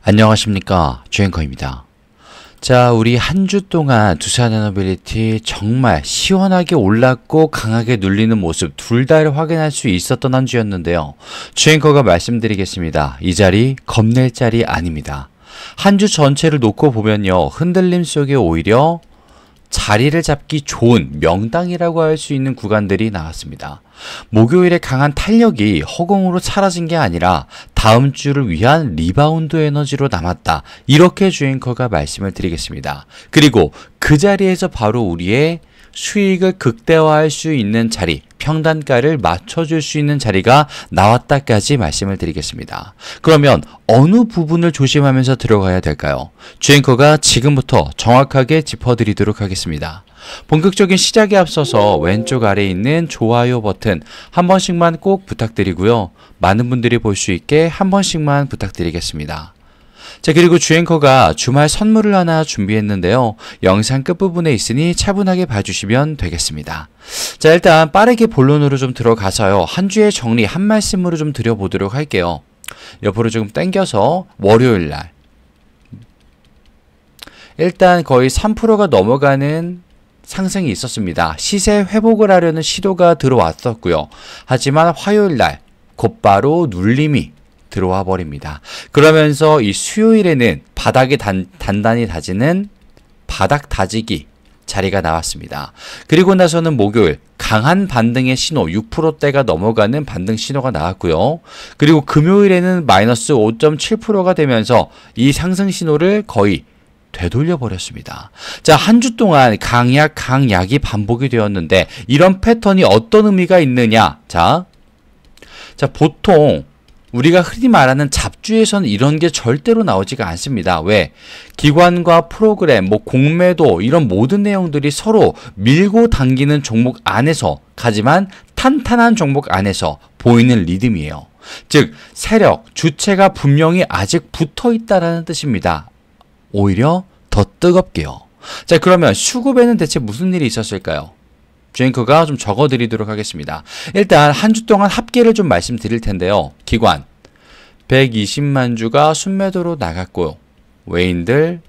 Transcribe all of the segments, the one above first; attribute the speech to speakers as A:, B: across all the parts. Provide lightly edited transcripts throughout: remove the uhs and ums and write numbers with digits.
A: 안녕하십니까, 주앵커입니다. 자, 우리 한 주 동안 두산에너빌리티 정말 시원하게 올랐고 강하게 눌리는 모습 둘 다를 확인할 수 있었던 한 주였는데요. 주앵커가 말씀드리겠습니다. 이 자리 겁낼 자리 아닙니다. 한 주 전체를 놓고 보면요, 흔들림 속에 오히려 자리를 잡기 좋은 명당이라고 할 수 있는 구간들이 나왔습니다. 목요일에 강한 탄력이 허공으로 사라진 게 아니라 다음 주를 위한 리바운드 에너지로 남았다. 이렇게 주앵커가 말씀을 드리겠습니다. 그리고 그 자리에서 바로 우리의 수익을 극대화할 수 있는 자리, 평단가를 맞춰줄 수 있는 자리가 나왔다까지 말씀을 드리겠습니다. 그러면 어느 부분을 조심하면서 들어가야 될까요? 주앵커가 지금부터 정확하게 짚어드리도록 하겠습니다. 본격적인 시작에 앞서서 왼쪽 아래에 있는 좋아요 버튼 한 번씩만 꼭 부탁드리고요. 많은 분들이 볼 수 있게 한 번씩만 부탁드리겠습니다. 자, 그리고 주앵커가 주말 선물을 하나 준비했는데요. 영상 끝부분에 있으니 차분하게 봐주시면 되겠습니다. 자, 일단 빠르게 본론으로 좀 들어가서요. 한 주의 정리 한 말씀으로 좀 드려보도록 할게요. 옆으로 조금 당겨서 월요일날 일단 거의 3%가 넘어가는 상승이 있었습니다. 시세 회복을 하려는 시도가 들어왔었고요. 하지만 화요일날 곧바로 눌림이 들어와 버립니다. 그러면서 이 수요일에는 바닥에 단단히 다지는 바닥 다지기 자리가 나왔습니다. 그리고 나서는 목요일 강한 반등의 신호 6%대가 넘어가는 반등 신호가 나왔고요. 그리고 금요일에는 마이너스 5.7%가 되면서 이 상승 신호를 거의 되돌려 버렸습니다. 자, 한 주 동안 강약이 반복이 되었는데 이런 패턴이 어떤 의미가 있느냐? 자, 보통 우리가 흔히 말하는 잡주에서는 이런 게 절대로 나오지가 않습니다. 왜? 기관과 프로그램, 공매도 이런 모든 내용들이 서로 밀고 당기는 종목 안에서, 하지만 탄탄한 종목 안에서 보이는 리듬이에요. 즉, 세력, 주체가 분명히 아직 붙어 있다라는 뜻입니다. 오히려 더 뜨겁게요. 자, 그러면 수급에는 대체 무슨 일이 있었을까요? 주앵커가 좀 적어드리도록 하겠습니다. 일단 한 주 동안 합계를 좀 말씀드릴 텐데요. 기관 120만 주가 순매도로 나갔고요. 외인들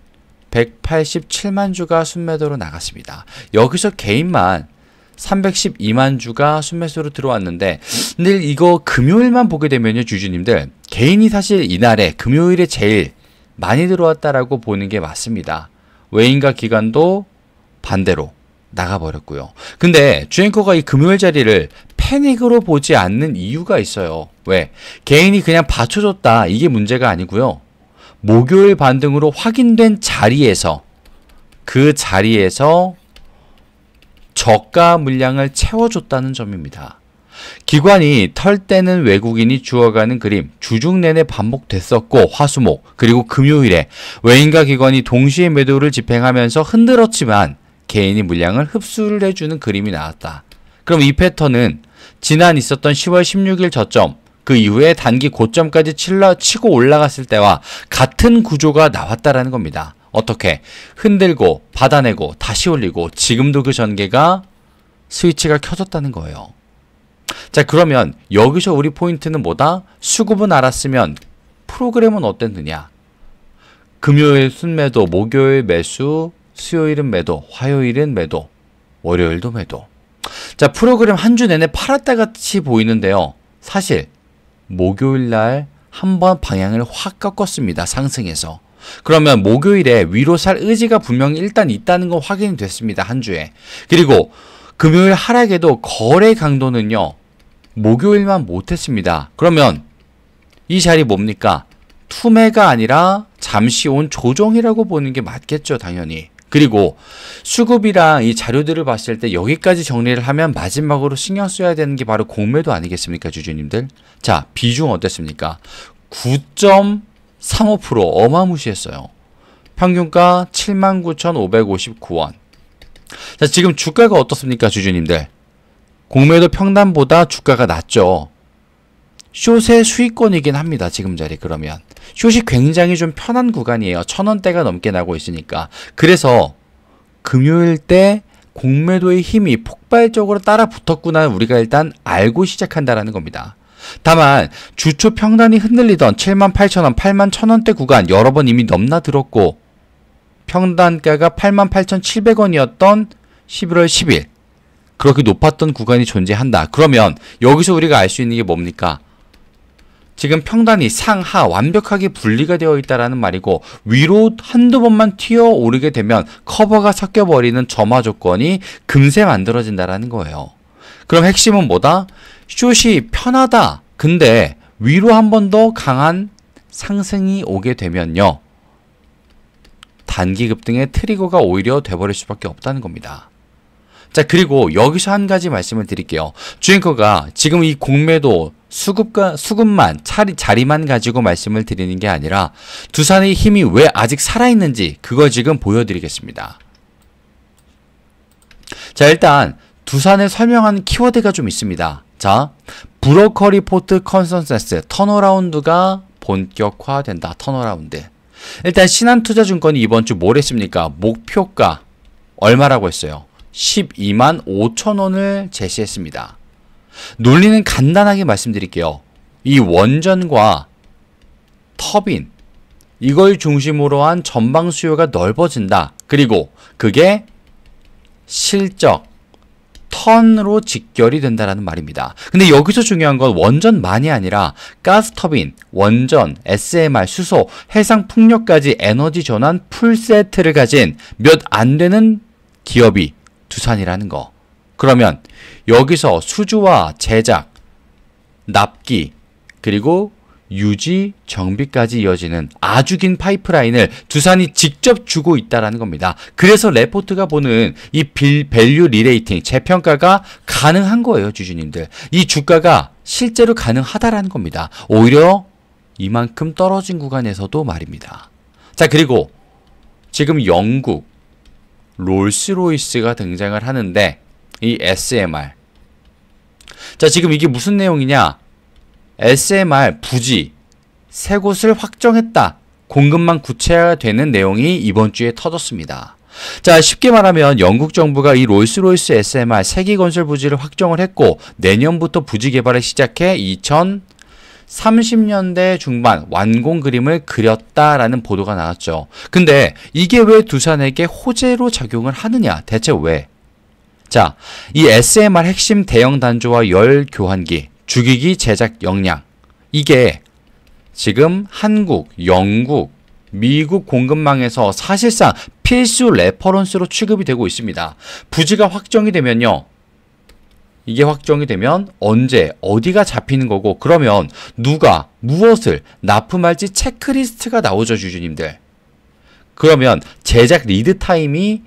A: 187만 주가 순매도로 나갔습니다. 여기서 개인만 312만 주가 순매수로 들어왔는데, 근데 이거 금요일만 보게 되면요, 주주님들, 개인이 사실 이날에 금요일에 제일 많이 들어왔다라고 보는 게 맞습니다. 외인과 기관도 반대로 나가버렸고요. 근데 주앵커가 이 금요일 자리를 패닉으로 보지 않는 이유가 있어요. 왜? 개인이 그냥 받쳐줬다, 이게 문제가 아니고요. 목요일 반등으로 확인된 자리에서, 그 자리에서 저가 물량을 채워줬다는 점입니다. 기관이 털 때는 외국인이 주어가는 그림 주중 내내 반복됐었고, 화수목 그리고 금요일에 외인과 기관이 동시에 매도를 집행하면서 흔들었지만 개인이 물량을 흡수를 해주는 그림이 나왔다. 그럼 이 패턴은 지난 있었던 10월 16일 저점, 그 이후에 단기 고점까지 치고 올라갔을 때와 같은 구조가 나왔다라는 겁니다. 어떻게? 흔들고 받아내고 다시 올리고, 지금도 그 전개가 스위치가 켜졌다는 거예요. 자, 그러면 여기서 우리 포인트는 뭐다? 수급은 알았으면 프로그램은 어땠느냐? 금요일 순매도, 목요일 매수, 수요일은 매도, 화요일은 매도, 월요일도 매도. 자, 프로그램 한 주 내내 팔았다 같이 보이는데요. 사실 목요일날 한번 방향을 확 꺾었습니다. 상승해서. 그러면 목요일에 위로 살 의지가 분명히 일단 있다는 건 확인이 됐습니다. 한 주에. 그리고 금요일 하락에도 거래 강도는요, 목요일만 못했습니다. 그러면 이 자리 뭡니까? 투매가 아니라 잠시 온 조정이라고 보는 게 맞겠죠, 당연히. 그리고 수급이랑 이 자료들을 봤을 때 여기까지 정리를 하면 마지막으로 신경 써야 되는 게 바로 공매도 아니겠습니까, 주주님들? 자, 비중 어땠습니까? 9.35%, 어마무시했어요. 평균가 79,559원. 자, 지금 주가가 어떻습니까, 주주님들? 공매도 평단보다 주가가 낮죠. 숏의 수익권이긴 합니다. 지금 자리. 그러면 숏이 굉장히 좀 편한 구간이에요. 1,000원대가 넘게 나고 있으니까. 그래서 금요일 때 공매도의 힘이 폭발적으로 따라 붙었구나, 우리가 일단 알고 시작한다라는 겁니다. 다만 주초 평단이 흔들리던 78,000원, 81,000원대 구간 여러 번 이미 넘나들었고 평단가가 88,700원이었던 11월 10일 그렇게 높았던 구간이 존재한다. 그러면 여기서 우리가 알 수 있는 게 뭡니까? 지금 평단이 상하 완벽하게 분리가 되어 있다라는 말이고 위로 한두 번만 튀어 오르게 되면 커버가 섞여버리는 점화 조건이 금세 만들어진다라는 거예요. 그럼 핵심은 뭐다? 숏이 편하다. 근데 위로 한 번 더 강한 상승이 오게 되면요. 단기 급등의 트리거가 오히려 돼버릴 수밖에 없다는 겁니다. 자, 그리고 여기서 한 가지 말씀을 드릴게요. 주앵커가 지금 이 공매도 수급만 자리만 가지고 말씀을 드리는 게 아니라 두산의 힘이 왜 아직 살아있는지 그걸 지금 보여드리겠습니다. 자, 일단 두산을 설명하는 키워드가 좀 있습니다. 자, 브로커 리포트 컨센서스 턴어라운드가 본격화된다. 턴어라운드. 일단 신한투자증권이 이번 주 뭘 했습니까? 목표가 얼마라고 했어요? 12만 5천 원을 제시했습니다. 논리는 간단하게 말씀드릴게요. 이 원전과 터빈 이걸 중심으로 한 전방 수요가 넓어진다. 그리고 그게 실적 턴으로 직결이 된다는 말입니다. 근데 여기서 중요한 건 원전만이 아니라 가스터빈, 원전, SMR, 수소, 해상풍력까지 에너지 전환 풀세트를 가진 몇 안 되는 기업이 두산이라는 거. 그러면 여기서 수주와 제작, 납기, 그리고 유지, 정비까지 이어지는 아주 긴 파이프라인을 두산이 직접 주고 있다는 겁니다. 그래서 레포트가 보는 이 밸류 리레이팅, 재평가가 가능한 거예요, 주주님들. 이 주가가 실제로 가능하다라는 겁니다. 오히려 이만큼 떨어진 구간에서도 말입니다. 자, 그리고 지금 영국 롤스로이스가 등장을 하는데 이 SMR. 자, 지금 이게 무슨 내용이냐? SMR 부지 세 곳을 확정했다. 공급망 구체화되는 내용이 이번 주에 터졌습니다. 자, 쉽게 말하면 영국 정부가 이 롤스로이스 SMR 세기 건설 부지를 확정을 했고 내년부터 부지 개발을 시작해 2030년대 중반 완공 그림을 그렸다라는 보도가 나왔죠. 근데 이게 왜 두산에게 호재로 작용을 하느냐? 대체 왜? 자, 이 SMR 핵심 대형 단조와 열 교환기 주기기 제작 역량 이게 지금 한국, 영국, 미국 공급망에서 사실상 필수 레퍼런스로 취급이 되고 있습니다. 부지가 확정이 되면요. 이게 확정이 되면 언제 어디가 잡히는 거고 그러면 누가 무엇을 납품할지 체크리스트가 나오죠, 주주님들. 그러면 제작 리드 타임이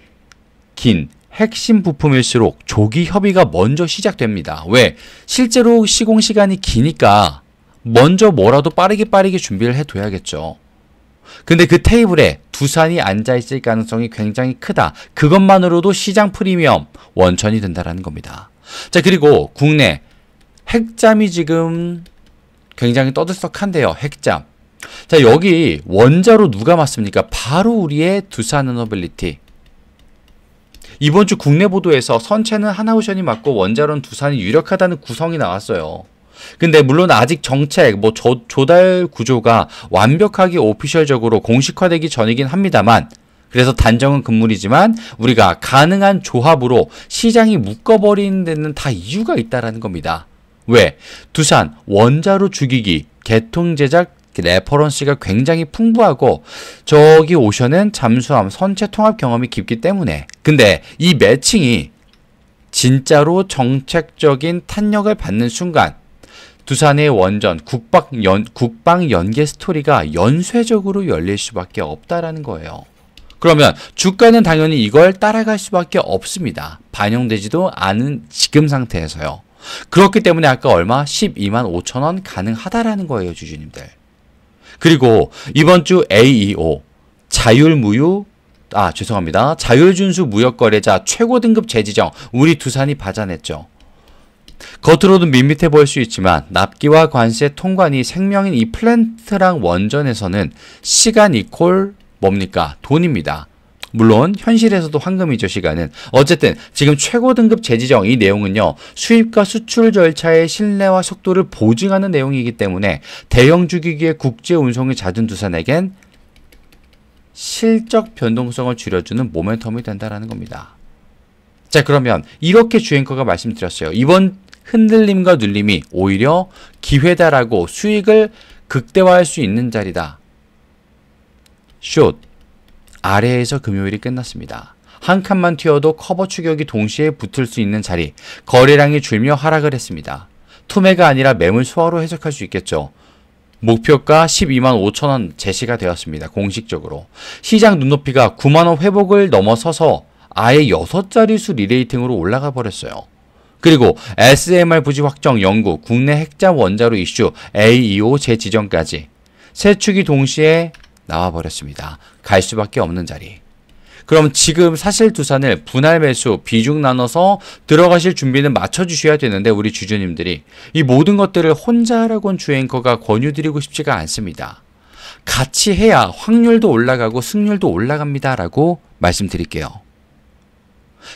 A: 긴 핵심 부품일수록 조기 협의가 먼저 시작됩니다. 왜? 실제로 시공 시간이 기니까 먼저 뭐라도 빠르게 준비를 해둬야겠죠. 근데 그 테이블에 두산이 앉아있을 가능성이 굉장히 크다. 그것만으로도 시장 프리미엄 원천이 된다는 겁니다. 자, 그리고 국내 핵잠이 지금 굉장히 떠들썩한데요. 핵잠. 자, 여기 원자로 누가 맞습니까? 바로 우리의 두산에너빌리티. 이번 주 국내 보도에서 선체는 하나오션이 맞고 원자로는 두산이 유력하다는 구성이 나왔어요. 근데 물론 아직 정책, 조달 구조가 완벽하게 오피셜적으로 공식화되기 전이긴 합니다만 그래서 단정은 금물이지만 우리가 가능한 조합으로 시장이 묶어버리는 데는 다 이유가 있다라는 겁니다. 왜? 두산 원자로 주기기 개통 제작 레퍼런스가 굉장히 풍부하고 저기 오션은 잠수함 선체 통합 경험이 깊기 때문에 근데 이 매칭이 진짜로 정책적인 탄력을 받는 순간 두산의 원전 국방 연계 스토리가 연쇄적으로 열릴 수밖에 없다라는 거예요. 그러면 주가는 당연히 이걸 따라갈 수밖에 없습니다. 반영되지도 않은 지금 상태에서요. 그렇기 때문에 아까 얼마? 12만 5천 원 가능하다라는 거예요, 주주님들. 그리고 이번 주 AEO 자율준수 무역거래자 최고 등급 재지정 우리 두산이 받아냈죠. 겉으로는 밋밋해 보일 수 있지만 납기와 관세 통관이 생명인 이 플랜트랑 원전에서는 시간 이퀄 뭡니까? 돈입니다. 물론 현실에서도 황금이죠, 시간은. 어쨌든 지금 최고 등급 재지정 이 내용은요. 수입과 수출 절차의 신뢰와 속도를 보증하는 내용이기 때문에 대형 주기기의 국제 운송이 잦은 두산에겐 실적 변동성을 줄여주는 모멘텀이 된다라는 겁니다. 자, 그러면 이렇게 주앵커가 말씀드렸어요. 이번 흔들림과 눌림이 오히려 기회다라고 수익을 극대화할 수 있는 자리다. 숏. 아래에서 금요일이 끝났습니다. 한 칸만 튀어도 커버 추격이 동시에 붙을 수 있는 자리. 거래량이 줄며 하락을 했습니다. 투매가 아니라 매물 소화로 해석할 수 있겠죠. 목표가 12만 5천 원 제시가 되었습니다. 공식적으로. 시장 눈높이가 9만 원 회복을 넘어서서 아예 6자릿수 리레이팅으로 올라가 버렸어요. 그리고 SMR 부지 확정 연구, 국내 핵자 원자로 이슈, AEO 재지정까지 세 축이 동시에 나와버렸습니다. 갈 수밖에 없는 자리. 그럼 지금 사실 두산을 분할 매수, 비중 나눠서 들어가실 준비는 맞춰주셔야 되는데 우리 주주님들이 이 모든 것들을 혼자 하라고는 주앵커가 권유드리고 싶지가 않습니다. 같이 해야 확률도 올라가고 승률도 올라갑니다 라고 말씀드릴게요.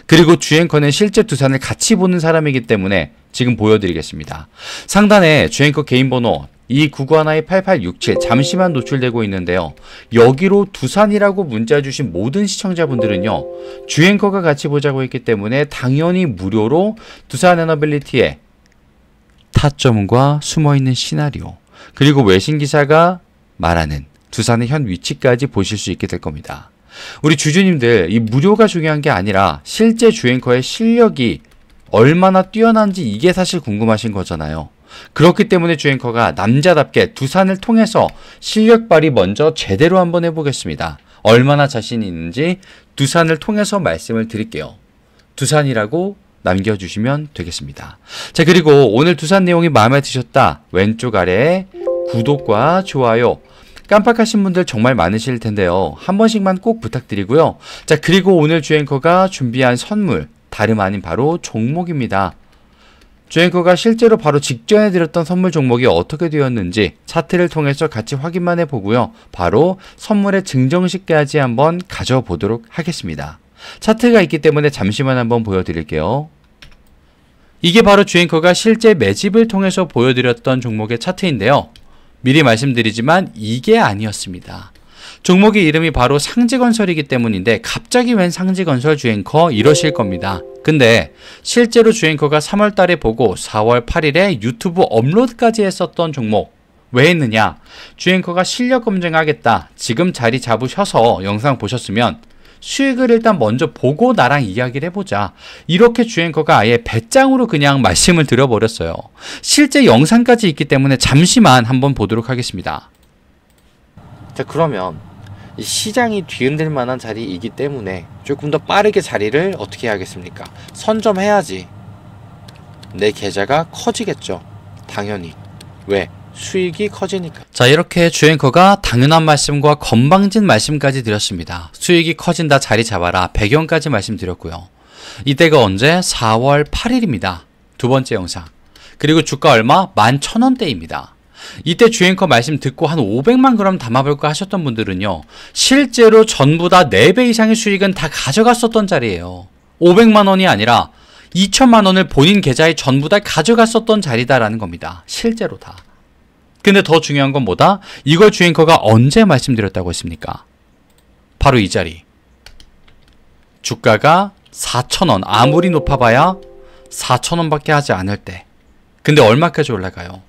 A: 그리고 주앵커는 실제 두산을 같이 보는 사람이기 때문에 지금 보여드리겠습니다. 상단에 주앵커 개인 번호 2991-8867 잠시만 노출되고 있는데요. 여기로 두산이라고 문자 주신 모든 시청자분들은요. 주앵커가 같이 보자고 했기 때문에 당연히 무료로 두산 에너빌리티의 타점과 숨어있는 시나리오 그리고 외신 기사가 말하는 두산의 현 위치까지 보실 수 있게 될 겁니다. 우리 주주님들 이 무료가 중요한 게 아니라 실제 주앵커의 실력이 얼마나 뛰어난지 이게 사실 궁금하신 거잖아요. 그렇기 때문에 주앵커가 남자답게 두산을 통해서 실력 발휘 먼저 제대로 한번 해보겠습니다. 얼마나 자신이 있는지 두산을 통해서 말씀을 드릴게요. 두산이라고 남겨주시면 되겠습니다. 자, 그리고 오늘 두산 내용이 마음에 드셨다. 왼쪽 아래에 구독과 좋아요 깜빡하신 분들 정말 많으실 텐데요. 한 번씩만 꼭 부탁드리고요. 자, 그리고 오늘 주앵커가 준비한 선물 다름 아닌 바로 종목입니다. 주앵커가 실제로 바로 직전에 드렸던 선물 종목이 어떻게 되었는지 차트를 통해서 같이 확인만 해보고요. 바로 선물의 증정식까지 한번 가져보도록 하겠습니다. 차트가 있기 때문에 잠시만 한번 보여드릴게요. 이게 바로 주앵커가 실제 매집을 통해서 보여드렸던 종목의 차트인데요. 미리 말씀드리지만 이게 아니었습니다. 종목의 이름이 바로 상지건설이기 때문인데 갑자기 웬 상지건설 주앵커 이러실 겁니다. 근데 실제로 주앵커가 3월 달에 보고 4월 8일에 유튜브 업로드까지 했었던 종목 왜 했느냐? 주앵커가 실력 검증하겠다. 지금 자리 잡으셔서 영상 보셨으면 수익을 일단 먼저 보고 나랑 이야기를 해보자. 이렇게 주앵커가 아예 배짱으로 그냥 말씀을 드려버렸어요. 실제 영상까지 있기 때문에 잠시만 한번 보도록 하겠습니다. 자, 그러면 이 시장이 뒤흔들 만한 자리이기 때문에 조금 더 빠르게 자리를 어떻게 하겠습니까? 선점해야지 내 계좌가 커지겠죠. 당연히. 왜? 수익이 커지니까. 자, 이렇게 주앵커가 당연한 말씀과 건방진 말씀까지 드렸습니다. 수익이 커진다, 자리 잡아라, 배경까지 말씀드렸고요. 이때가 언제? 4월 8일입니다. 두 번째 영상. 그리고 주가 얼마? 11,000원대입니다. 이때 주앵커 말씀 듣고 한 500만 그램 담아볼까 하셨던 분들은요. 실제로 전부 다 4배 이상의 수익은 다 가져갔었던 자리예요. 500만 원이 아니라 2천만 원을 본인 계좌에 전부 다 가져갔었던 자리다라는 겁니다. 실제로 다. 근데 더 중요한 건 뭐다? 이걸 주앵커가 언제 말씀드렸다고 했습니까? 바로 이 자리. 주가가 4,000원, 아무리 높아봐야 4,000원밖에 하지 않을 때. 근데 얼마까지 올라가요?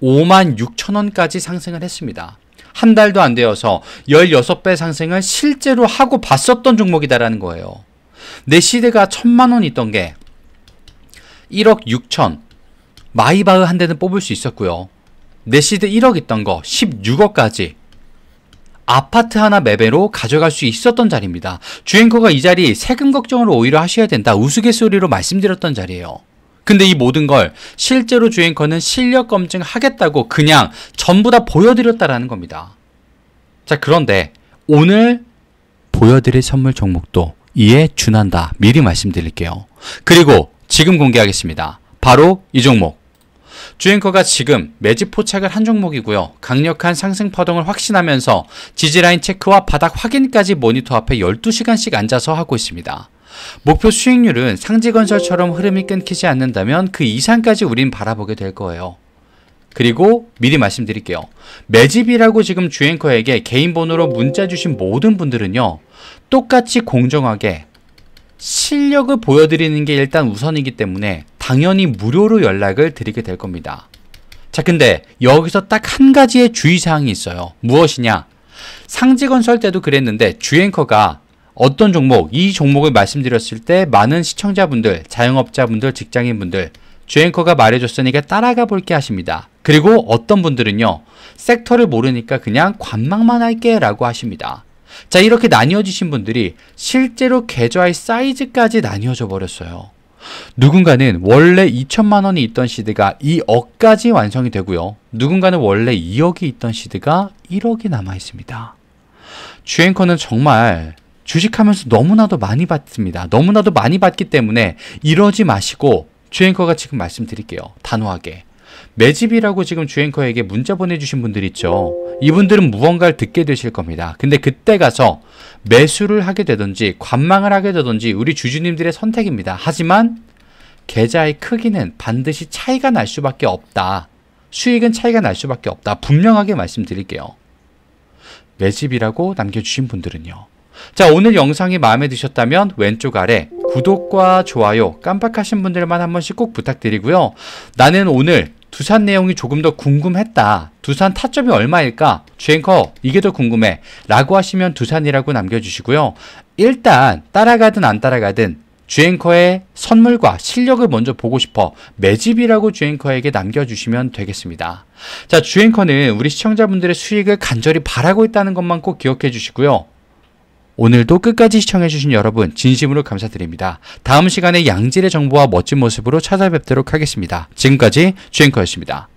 A: 56,000원까지 상승을 했습니다. 한 달도 안 되어서 16배 상승을 실제로 하고 봤었던 종목이다라는 거예요. 내 시대가 1,000만 원 있던 게 1억 6천, 마이바흐 한 대는 뽑을 수 있었고요. 내 시대 1억 있던 거 16억까지 아파트 하나 매매로 가져갈 수 있었던 자리입니다. 주앵커가 이 자리 세금 걱정을 오히려 하셔야 된다. 우스갯소리로 말씀드렸던 자리예요. 근데 이 모든 걸 실제로 주앵커는 실력 검증하겠다고 그냥 전부 다 보여드렸다라는 겁니다. 자, 그런데 오늘 보여드릴 선물 종목도 이에 준한다. 미리 말씀드릴게요. 그리고 지금 공개하겠습니다. 바로 이 종목. 주앵커가 지금 매집 포착을 한 종목이고요. 강력한 상승 파동을 확신하면서 지지라인 체크와 바닥 확인까지 모니터 앞에 12시간씩 앉아서 하고 있습니다. 목표 수익률은 상지건설처럼 흐름이 끊기지 않는다면 그 이상까지 우린 바라보게 될 거예요. 그리고 미리 말씀드릴게요. 매집이라고 지금 주앵커에게 개인 번호로 문자 주신 모든 분들은요. 똑같이 공정하게 실력을 보여드리는 게 일단 우선이기 때문에 당연히 무료로 연락을 드리게 될 겁니다. 자, 근데 여기서 딱 한 가지의 주의사항이 있어요. 무엇이냐? 상지건설 때도 그랬는데 주앵커가 어떤 종목, 이 종목을 말씀드렸을 때 많은 시청자분들, 자영업자분들, 직장인분들 주앵커가 말해줬으니까 따라가 볼게 하십니다. 그리고 어떤 분들은요. 섹터를 모르니까 그냥 관망만 할게 라고 하십니다. 자, 이렇게 나뉘어지신 분들이 실제로 계좌의 사이즈까지 나뉘어져 버렸어요. 누군가는 원래 2천만 원이 있던 시드가 2억까지 완성이 되고요. 누군가는 원래 2억이 있던 시드가 1억이 남아 있습니다. 주앵커는 정말 주식하면서 너무나도 많이 받습니다. 너무나도 많이 받기 때문에 이러지 마시고 주앵커가 지금 말씀드릴게요. 단호하게. 매집이라고 지금 주앵커에게 문자 보내주신 분들 있죠. 이분들은 무언가를 듣게 되실 겁니다. 근데 그때 가서 매수를 하게 되든지 관망을 하게 되든지 우리 주주님들의 선택입니다. 하지만 계좌의 크기는 반드시 차이가 날 수밖에 없다. 수익은 차이가 날 수밖에 없다. 분명하게 말씀드릴게요. 매집이라고 남겨주신 분들은요. 자, 오늘 영상이 마음에 드셨다면 왼쪽 아래 구독과 좋아요 깜빡하신 분들만 한 번씩 꼭 부탁드리고요. 나는 오늘 두산 내용이 조금 더 궁금했다. 두산 타점이 얼마일까? 주앵커 이게 더 궁금해 라고 하시면 두산이라고 남겨주시고요. 일단 따라가든 안 따라가든 주앵커의 선물과 실력을 먼저 보고 싶어 매집이라고 주앵커에게 남겨주시면 되겠습니다. 자, 주앵커는 우리 시청자분들의 수익을 간절히 바라고 있다는 것만 꼭 기억해 주시고요. 오늘도 끝까지 시청해주신 여러분 진심으로 감사드립니다. 다음 시간에 양질의 정보와 멋진 모습으로 찾아뵙도록 하겠습니다. 지금까지 주앵커였습니다.